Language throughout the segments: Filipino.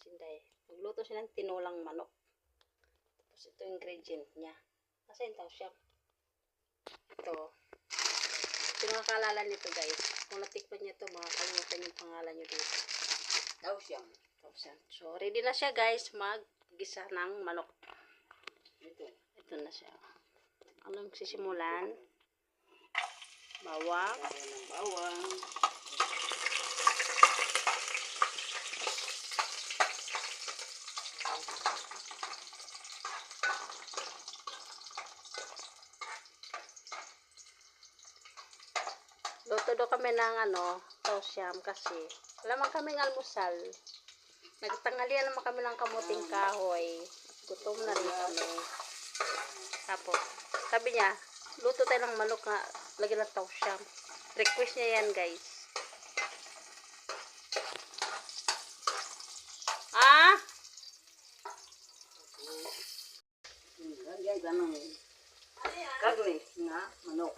Sinday. Magluto siya ng tinolang manok. Tapos ito ingredient niya. Kasi yung tausyam. Ito. Sino nakaalala nito guys? Kung natikpan niyo ito, makakalimutan yung pangalan nyo dito. Tausyam. Tausyam. So, ready na siya guys, mag-gisa ng manok. Ito na siya. Anong sisimulan? Bawang. Bawang. Luto daw kami ng tausyam kasi wala man kaming almusal. Nagtanghalian naman kami ng kamuting kahoy. Gutom na rin kami. Tapos, sabi niya, luto tayo ng manok na lagyan ng tausyam. Request niya yan guys. Ah! Lagyan ka ng karne na manok.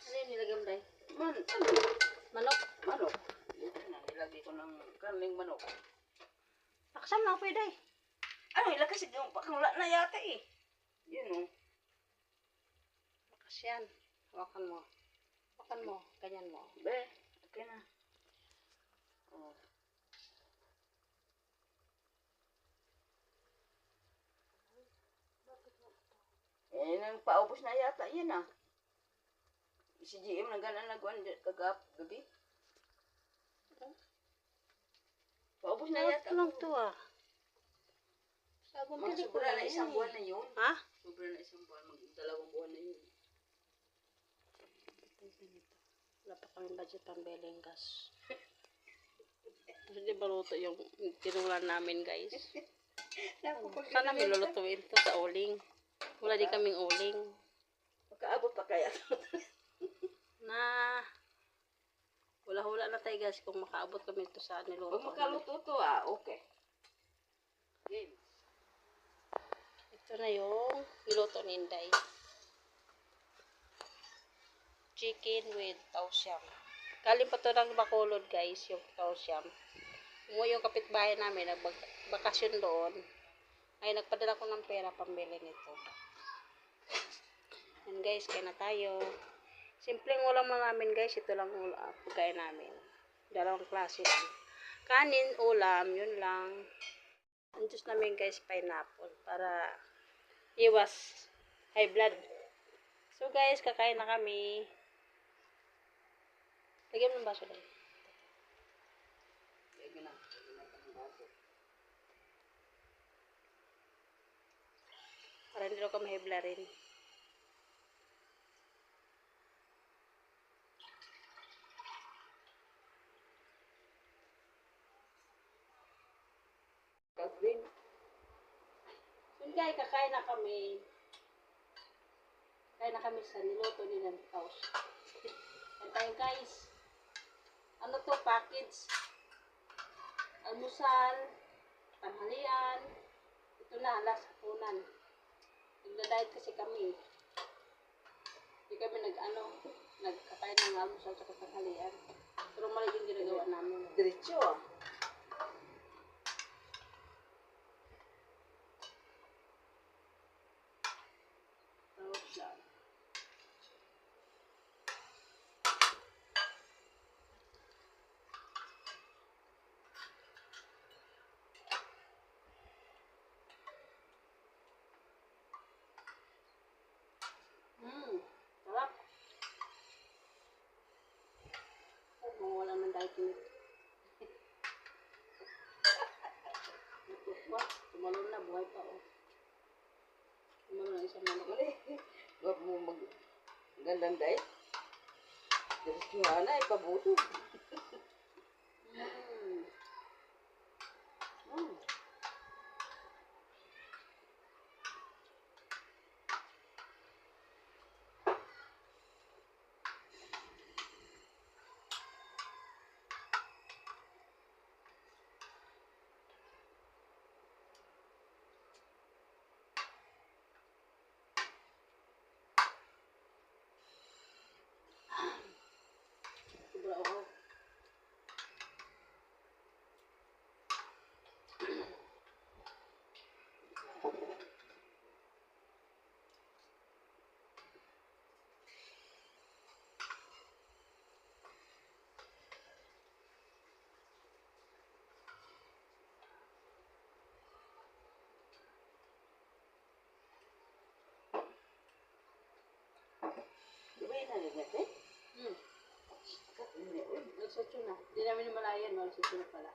Ano yung nilagyan mo dahil? Manok. Manok? Nilagay ko ng karneng manok. Nakasam na pwede. Ano, ilagay kasi yung pakula na yata eh. Yun o. Bakas yan. Hawakan mo. Hawakan mo. Ganyan mo. Be, okay na. Oh. Eh, nang paubos na yata yan ah. Si GM na gana nagwan kagabi. Paubos na yata. Ano lang to ah? Sagong Mga pili ko sobra na na isang yan buwan eh. na yun. Ha? Sobra na isang buwan. Dalawang buwan na yun. Wala pa kami budget pang belenggas. Kasi di ba luto yung tinulan namin guys? Sana may lulutuin to sa uling. Wala di kaming uling. Magkaabot pa kaya. Na hula-hula na tayo guys kung makaabot kami ito sa niluto. Pag makaluto to ah, okay. Game. Ito na yung niluto ni Inday. Chicken with tausyam. Galing pa to ng Bacolod guys, yung tausyam. Umuwi yung kapitbahay namin, nagbakasyon doon. Ay, nagpadala ko ng pera pambili nito. Yan guys, kaya na tayo. Simpleng ulam lang namin guys, ito lang pagkain namin. Dalawang klase lang. Kanin, ulam, yun lang. Ang juice namin guys, pineapple. Para iwas high blood. So guys, kakain na kami. Lagyan mo ng baso dahil. Lagyan na. Para hindi daw kami high blood rin. Kagrin. So guys, kakain na kami. Kakain na kami sa niluto ni Nantaus. Yan tayo guys. Ano to, package? Almusal, tanghalian. Ito na, last hapunan. Nagda-diet kasi kami. Hindi kami nagkakain ng almusal sa tanghalian. Pero mali yung ginagawa namin. Diretso ah. Tapos lang. Sarap. Kung wala man dahil kinit. Natukwa. Tumalon na. Buhay pa oh. Tumalon na isang manok. Huwag mo gandang dahil. Diretso nga na, ipabuto. Alas na te? Hmm. Hindi, uy. Alas 8 na. Di namin malayan, alas 8 na pala.